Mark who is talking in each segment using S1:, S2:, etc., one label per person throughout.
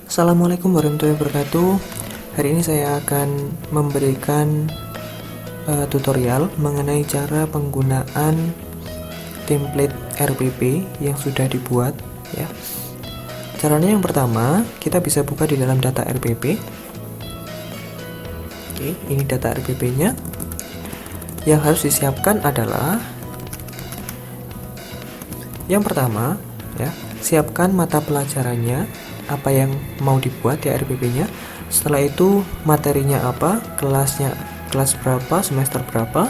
S1: Assalamualaikum warahmatullahi wabarakatuh. Hari ini saya akan memberikan tutorial mengenai cara penggunaan template RPP yang sudah dibuat ya. Caranya yang pertama, kita bisa buka di dalam data RPP. Oke, ini data RPP-nya. Yang harus disiapkan adalah yang pertama ya, siapkan mata pelajarannya, apa yang mau dibuat di RPP-nya. Setelah itu materinya apa, kelasnya kelas berapa, semester berapa,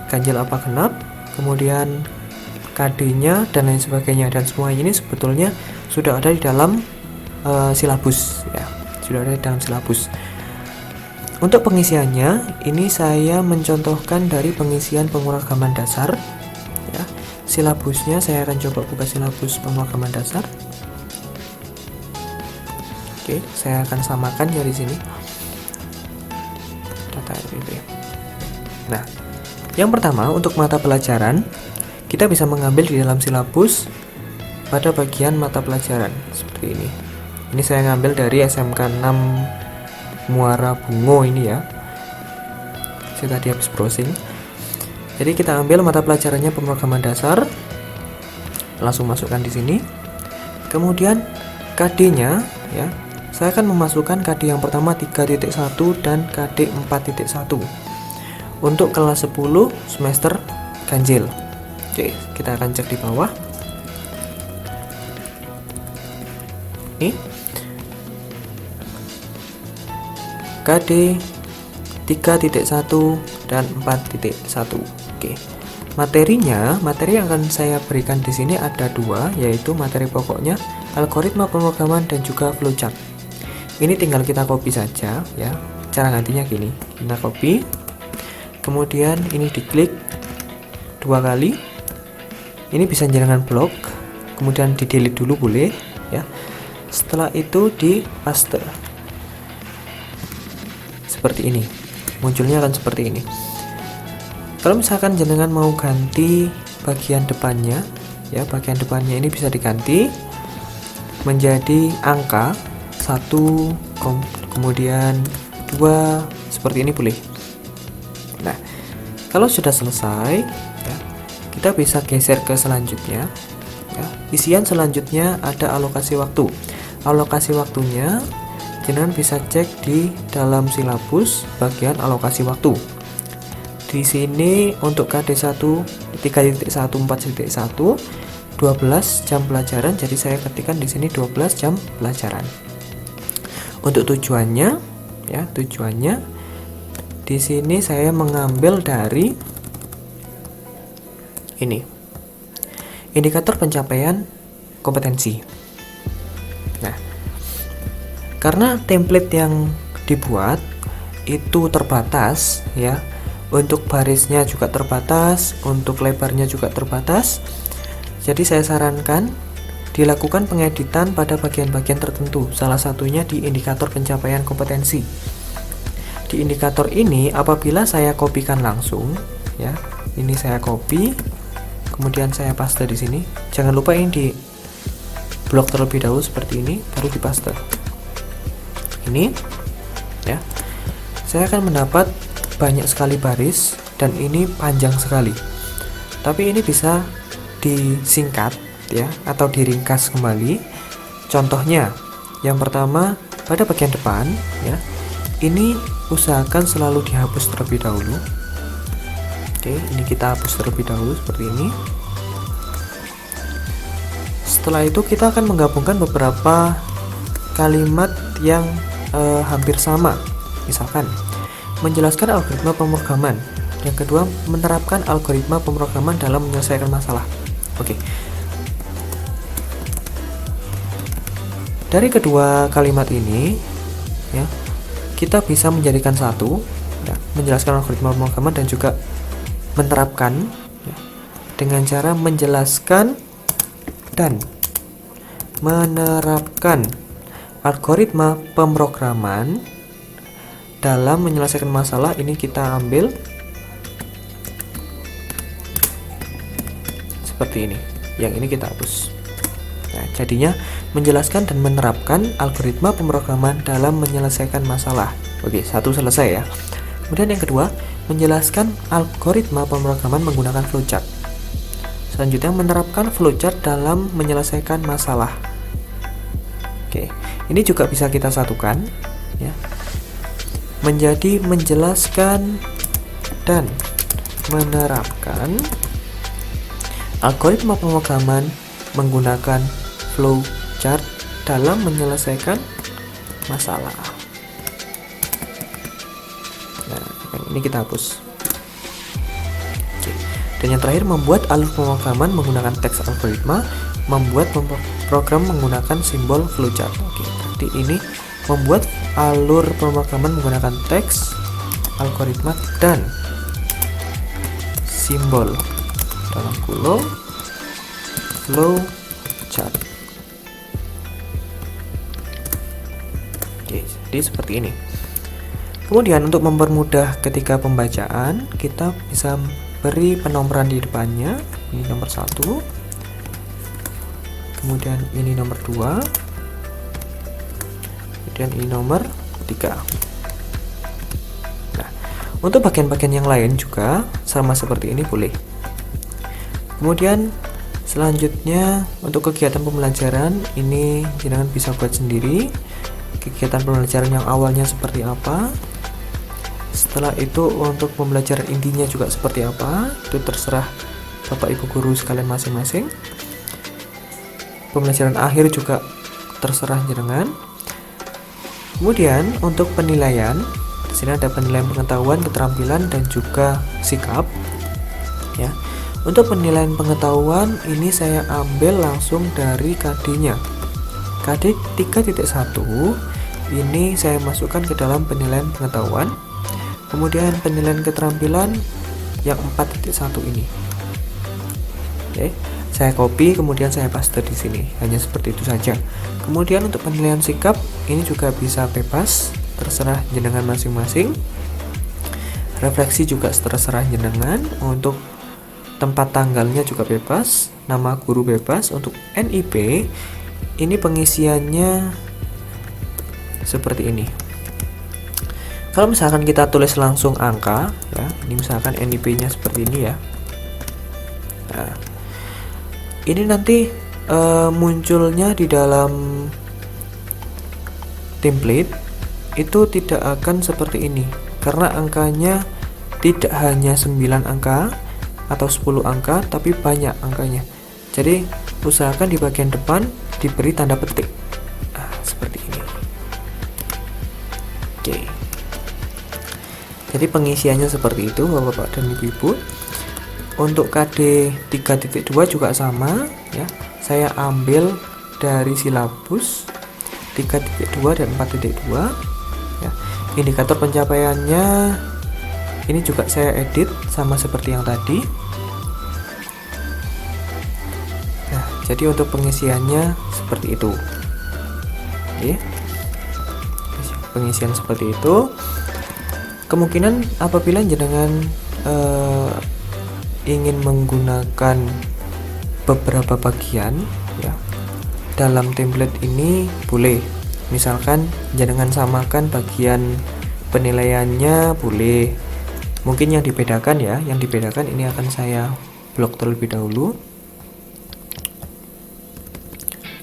S1: ganjil apa genap, kemudian KD-nya dan lain sebagainya. Dan semua ini sebetulnya sudah ada di dalam silabus ya, sudah ada di dalam silabus. Untuk pengisiannya, ini saya mencontohkan dari pengisian pemrograman dasar ya. Silabusnya saya akan coba buka silabus pemrograman dasar. Oke, saya akan samakan ya di sini data RPP. Nah, yang pertama untuk mata pelajaran, kita bisa mengambil di dalam silabus pada bagian mata pelajaran seperti ini. Ini saya ngambil dari SMK 6 Muara Bungo ini ya. Saya tadi habis browsing. Jadi kita ambil mata pelajarannya pemrograman dasar, langsung masukkan di sini. Kemudian KD-nya ya, saya akan memasukkan KD yang pertama 3.1 dan KD 4.1 untuk kelas 10 semester ganjil. Oke, kita akan cek di bawah. Ini KD 3.1 dan 4.1. Oke. Materi yang akan saya berikan di sini ada dua, yaitu materi pokoknya, algoritma pemrograman dan juga flowchart. Ini tinggal kita copy saja ya. Cara gantinya gini. Kita copy. Kemudian ini diklik 2 kali. Ini bisa jenengan blok. Kemudian di-delete dulu boleh ya. Setelah itu di paste. Seperti ini. Munculnya akan seperti ini. Kalau misalkan jenengan mau ganti bagian depannya ya, bagian depannya ini bisa diganti menjadi angka 1 kemudian 2 seperti ini boleh. Nah, kalau sudah selesai ya, kita bisa geser ke selanjutnya ya. Isian selanjutnya ada alokasi waktu. Alokasi waktunya jenengan bisa cek di dalam silabus bagian alokasi waktu. Di sini untuk KD1 3.1 4.1 12 jam pelajaran, jadi saya ketikkan di sini 12 jam pelajaran. Untuk tujuannya ya, tujuannya di sini saya mengambil dari ini. Indikator pencapaian kompetensi. Nah, karena template yang dibuat itu terbatas ya, untuk barisnya juga terbatas, untuk lebarnya juga terbatas. Jadi saya sarankan dilakukan pengeditan pada bagian-bagian tertentu. Salah satunya di indikator pencapaian kompetensi. Di indikator ini apabila saya kopikan langsung ya, ini saya copy, kemudian saya paste di sini. Jangan lupa ini di blok terlebih dahulu seperti ini, baru dipaste. Ini ya. Saya akan mendapat banyak sekali baris dan ini panjang sekali. Tapi ini bisa disingkat ya atau diringkas kembali. Contohnya, yang pertama pada bagian depan ya. Ini usahakan selalu dihapus terlebih dahulu. Oke, ini kita hapus terlebih dahulu seperti ini. Setelah itu kita akan menggabungkan beberapa kalimat yang hampir sama. Misalkan menjelaskan algoritma pemrograman. Yang kedua, menerapkan algoritma pemrograman dalam menyelesaikan masalah. Oke. Dari kedua kalimat ini, ya, kita bisa menjadikan satu, ya, menjelaskan algoritma pemrograman dan juga menerapkan, ya, dengan cara menjelaskan dan menerapkan algoritma pemrograman dalam menyelesaikan masalah. Ini kita ambil seperti ini, yang ini kita hapus. Nah, jadinya menjelaskan dan menerapkan algoritma pemrograman dalam menyelesaikan masalah. Oke, satu selesai ya. Kemudian yang kedua, menjelaskan algoritma pemrograman menggunakan flowchart. Selanjutnya, menerapkan flowchart dalam menyelesaikan masalah. Oke, ini juga bisa kita satukan ya, menjadi menjelaskan dan menerapkan algoritma pemrograman menggunakan flowchart dalam menyelesaikan masalah. Nah, yang ini kita hapus. Oke. Dan yang terakhir, membuat alur pemrograman menggunakan teks algoritma, membuat program menggunakan simbol flowchart. Oke, berarti ini membuat alur pemrograman menggunakan teks algoritma dan simbol dalam kurung flowchart. Oke, jadi seperti ini. Kemudian untuk mempermudah ketika pembacaan, kita bisa beri penomoran di depannya. Ini nomor 1, kemudian ini nomor 2, kemudian ini nomor 3. Nah, untuk bagian-bagian yang lain juga sama seperti ini boleh. Kemudian selanjutnya untuk kegiatan pembelajaran ini jenengan bisa buat sendiri. Kegiatan pembelajaran yang awalnya seperti apa, setelah itu untuk pembelajaran intinya juga seperti apa, itu terserah Bapak Ibu guru sekalian masing-masing. Pembelajaran akhir juga terserah jenengan. Kemudian untuk penilaian, di sini ada penilaian pengetahuan, keterampilan, dan juga sikap ya. Untuk penilaian pengetahuan ini saya ambil langsung dari KD-nya. KD 3.1 ini saya masukkan ke dalam penilaian pengetahuan. Kemudian penilaian keterampilan yang 4.1 ini. Oke, saya copy kemudian saya paste di sini. Hanya seperti itu saja. Kemudian untuk penilaian sikap ini juga bisa bebas, terserah jenengan masing-masing. Refleksi juga terserah jenengan. Untuk tempat tanggalnya juga bebas, nama guru bebas. Untuk NIP ini pengisiannya seperti ini. Kalau misalkan kita tulis langsung angka ya, ini misalkan NIP-nya seperti ini ya. Nah, ini nanti munculnya di dalam template itu tidak akan seperti ini karena angkanya tidak hanya 9 angka atau 10 angka, tapi banyak angkanya. Jadi usahakan di bagian depan diberi tanda petik. Nah, seperti ini. Oke. Jadi pengisiannya seperti itu Bapak dan Ibu-ibu. Untuk KD 3.2 juga sama ya. Saya ambil dari silabus 3.2 dan 4.2 ya. Indikator pencapaiannya ini juga saya edit sama seperti yang tadi. Nah, jadi untuk pengisiannya seperti itu. Oke. Pengisian seperti itu. Kemungkinan apabila jenengan ingin menggunakan beberapa bagian ya dalam template ini boleh. Misalkan jenengan samakan bagian penilaiannya boleh. Mungkin yang dibedakan ya, yang dibedakan ini akan saya blok terlebih dahulu.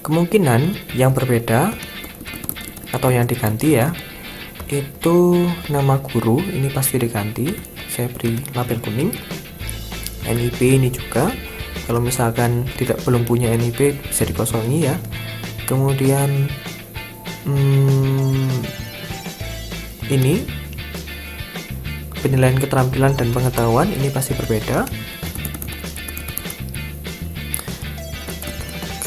S1: Kemungkinan yang berbeda atau yang diganti ya, itu nama guru ini pasti diganti. Saya beri label kuning. NIP ini juga, kalau misalkan belum punya NIP bisa dikosongi ya. Kemudian ini penilaian keterampilan dan pengetahuan ini pasti berbeda.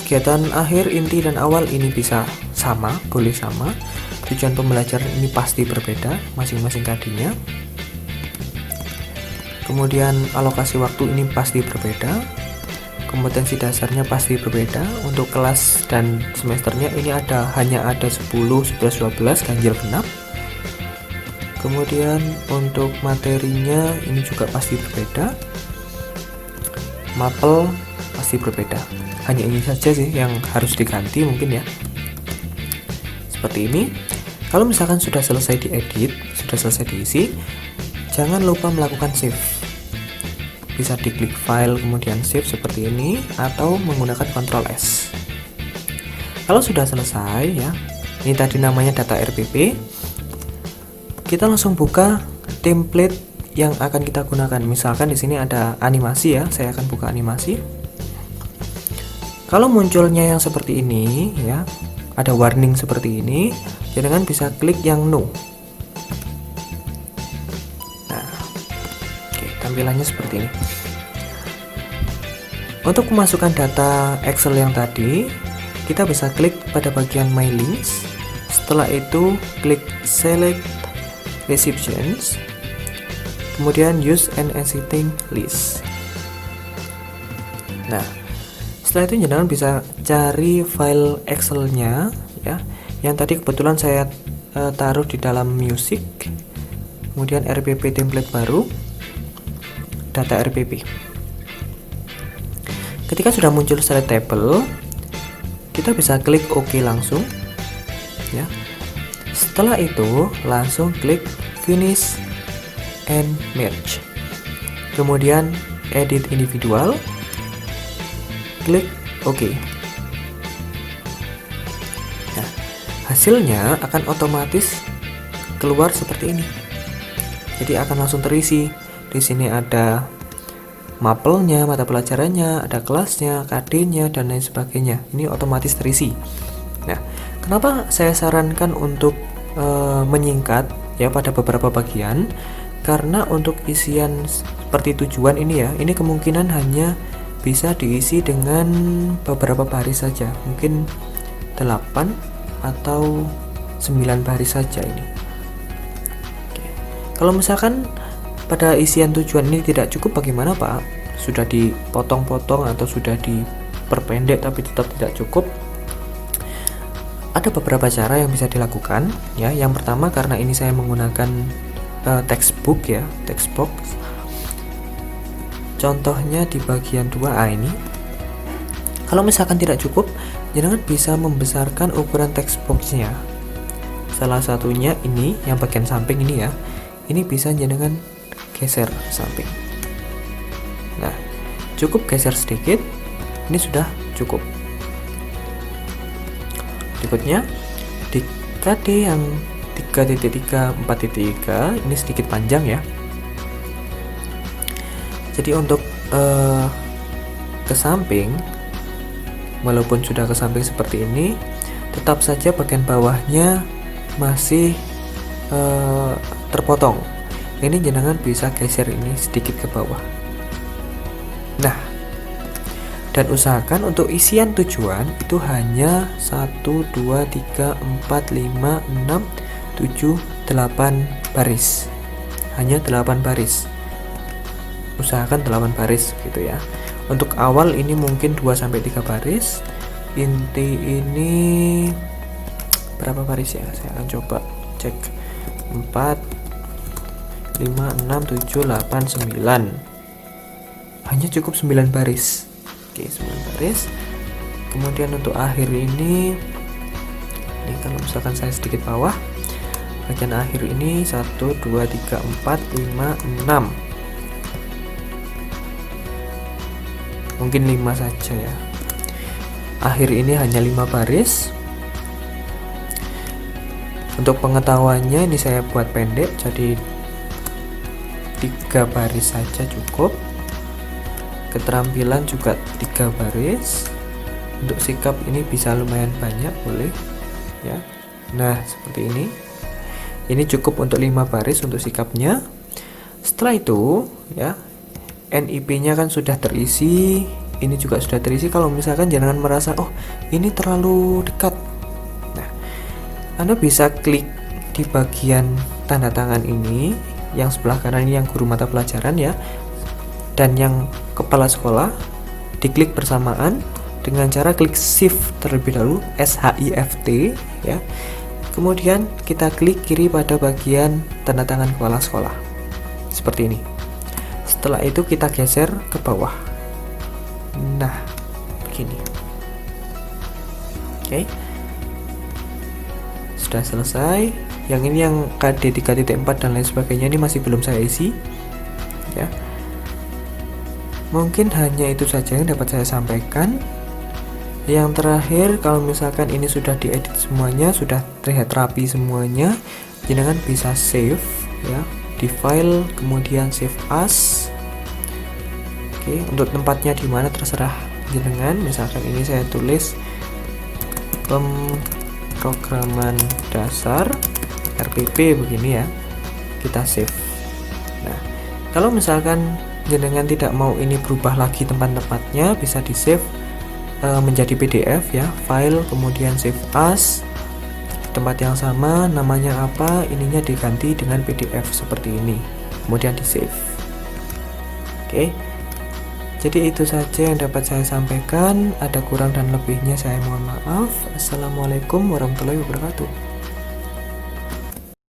S1: Kegiatan akhir, inti, dan awal ini bisa sama, boleh sama. Tujuan pembelajaran ini pasti berbeda masing-masing KD-nya. Kemudian alokasi waktu ini pasti berbeda. Kompetensi dasarnya pasti berbeda. Untuk kelas dan semesternya ini hanya ada 10, 11, 12 ganjil genap. Kemudian untuk materinya ini juga pasti berbeda. Mapel pasti berbeda. Hanya ini saja sih yang harus diganti mungkin ya. Seperti ini. Kalau misalkan sudah selesai diedit, sudah selesai diisi, jangan lupa melakukan save. Bisa diklik file kemudian save seperti ini, atau menggunakan Ctrl S. Kalau sudah selesai ya, ini tadi namanya data RPP, kita langsung buka template yang akan kita gunakan. Misalkan di sini ada animasi ya, saya akan buka animasi. Kalau munculnya yang seperti ini ya, ada warning seperti ini, jangan bisa klik yang no. Nah, oke, tampilannya seperti ini. Untuk memasukkan data Excel yang tadi, kita bisa klik pada bagian My Links. Setelah itu klik Select Recipients, kemudian Use an Existing List. Nah, setelah itu jenengan bisa cari file Excel-nya ya. Yang tadi kebetulan saya taruh di dalam music, kemudian RPP template baru, data RPP. Ketika sudah muncul select table, kita bisa klik OK langsung ya. Setelah itu langsung klik Finish and Merge, kemudian Edit Individual, klik OK. Nah, hasilnya akan otomatis keluar seperti ini. Jadi akan langsung terisi. Di sini ada mapelnya, mata pelajarannya, ada kelasnya, KD-nya, dan lain sebagainya. Ini otomatis terisi. Nah, kenapa saya sarankan untuk menyingkat ya pada beberapa bagian? Karena untuk isian seperti tujuan ini ya, ini kemungkinan hanya bisa diisi dengan beberapa baris saja, mungkin 8 atau 9 baris saja ini. Oke. Kalau misalkan pada isian tujuan ini tidak cukup, bagaimana Pak? Sudah dipotong-potong atau sudah diperpendek tapi tetap tidak cukup? Ada beberapa cara yang bisa dilakukan ya. Yang pertama, karena ini saya menggunakan textbook ya, textbox. Contohnya di bagian 2A ini. Kalau misalkan tidak cukup, jenengan bisa membesarkan ukuran textboxnya. Salah satunya ini, yang bagian samping ini ya. Ini bisa jenengan geser ke samping. Nah, cukup geser sedikit. Ini sudah cukup. Berikutnya di KD yang 3.3, 4.3 ini sedikit panjang ya. Jadi untuk ke samping, walaupun sudah ke samping seperti ini, tetap saja bagian bawahnya masih terpotong. Ini jenengan bisa geser ini sedikit ke bawah. Nah, dan usahakan untuk isian tujuan itu hanya 1, 2, 3, 4, 5, 6, 7, 8 baris. Hanya 8 baris. Usahakan 8 baris gitu ya. Untuk awal ini mungkin 2-3 baris. Inti ini berapa baris ya? Saya akan coba cek. 4, 5, 6, 7, 8, 9. Hanya cukup 9 baris. Oke, 9 baris. Kemudian untuk akhir ini kalau misalkan saya sedikit bawah, bagian akhir ini 1, 2, 3, 4, 5, 6. Mungkin 5 saja ya. Akhir ini hanya 5 baris. Untuk pengetahuannya ini saya buat pendek, jadi 3 baris saja cukup. Keterampilan juga 3 baris. Untuk sikap ini bisa lumayan banyak, boleh ya. Nah, seperti ini. Ini cukup untuk 5 baris untuk sikapnya. Setelah itu ya, NIP-nya kan sudah terisi, ini juga sudah terisi. Kalau misalkan jangan merasa oh ini terlalu dekat, nah Anda bisa klik di bagian tanda tangan ini, yang sebelah kanan ini yang guru mata pelajaran ya, dan yang kepala sekolah, diklik bersamaan dengan cara klik shift terlebih dahulu, SHIFT ya. Kemudian kita klik kiri pada bagian tanda tangan kepala sekolah seperti ini. Setelah itu kita geser ke bawah. Nah, begini. Oke. Sudah selesai. Yang ini yang KD 3.4 dan lain sebagainya ini masih belum saya isi ya. Mungkin hanya itu saja yang dapat saya sampaikan. Yang terakhir, kalau misalkan ini sudah diedit semuanya, sudah terlihat rapi semuanya, jenengan bisa save ya di file, kemudian save as. Oke, untuk tempatnya di mana terserah jenengan. Misalkan ini saya tulis pemrograman dasar RPP begini ya, kita save. Nah, kalau misalkan jenengan tidak mau ini berubah lagi tempat-tempatnya, bisa di save menjadi PDF ya, file, kemudian save as, tempat yang sama, namanya apa, ininya diganti dengan PDF seperti ini, kemudian di save. Oke, jadi itu saja yang dapat saya sampaikan. Ada kurang dan lebihnya saya mohon maaf. Assalamualaikum warahmatullahi wabarakatuh.